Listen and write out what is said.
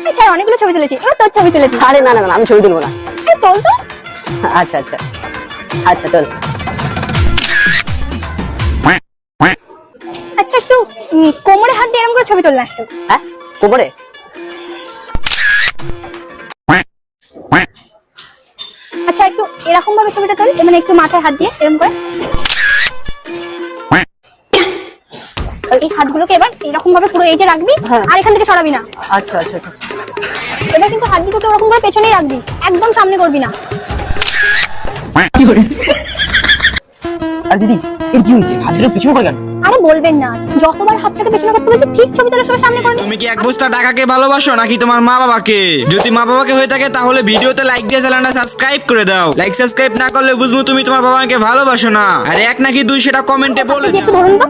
আচ্ছা অনেকগুলো ছবি তুলেছি, এবার তোর ছবি তুলেছি। আরে না না না, আমি ছবি তুলবো না। আরে তোল তো। আচ্ছা আচ্ছা আচ্ছা, তোল। আচ্ছা একটু কোমরে হাত দিয়ে এরকম করে ছবি তুললাম একটু। হ্যাঁ, কোমরে? আচ্ছা একটু এরকম ভাবে ছবিটা তোল, মানে একটু মাথায় হাত দিয়ে এরকম করে। এই হাতগুলোকে এবার এরকম ভাবে পুরো এই যে রাখবি, হ্যাঁ। আর এখান থেকে সরাবি না। আচ্ছা আচ্ছা আচ্ছা। এবার কিন্তু হাত দুটোকে ওরকম করে পেছনেই রাখবি, একদম সামনে করবি না। আর দিদি, এর কি হয়েছে? হাত দুটো পিছনে করে কেন? আরে বলবেন না, যতবার হাতটাকে পেছনে করতে বলছি ঠিক ছবি তোলার সময় সামনে করবি। তুমি কি এক বস্তা টাকাকে ভালোবাসো নাকি তোমার মা বাবাকে? যদি মা বাবাকে হয়ে থাকে তাহলে ভিডিওতে লাইক দিয়ে চ্যানেলটা সাবস্ক্রাইব করে দাও। লাইক সাবস্ক্রাইব না করলে বুঝবো তুমি তোমার বাবাকে ভালোবাসো না। আর এক নাকি দুই সেটা কমেন্টে বলে একটু যাও। ধরুন তো।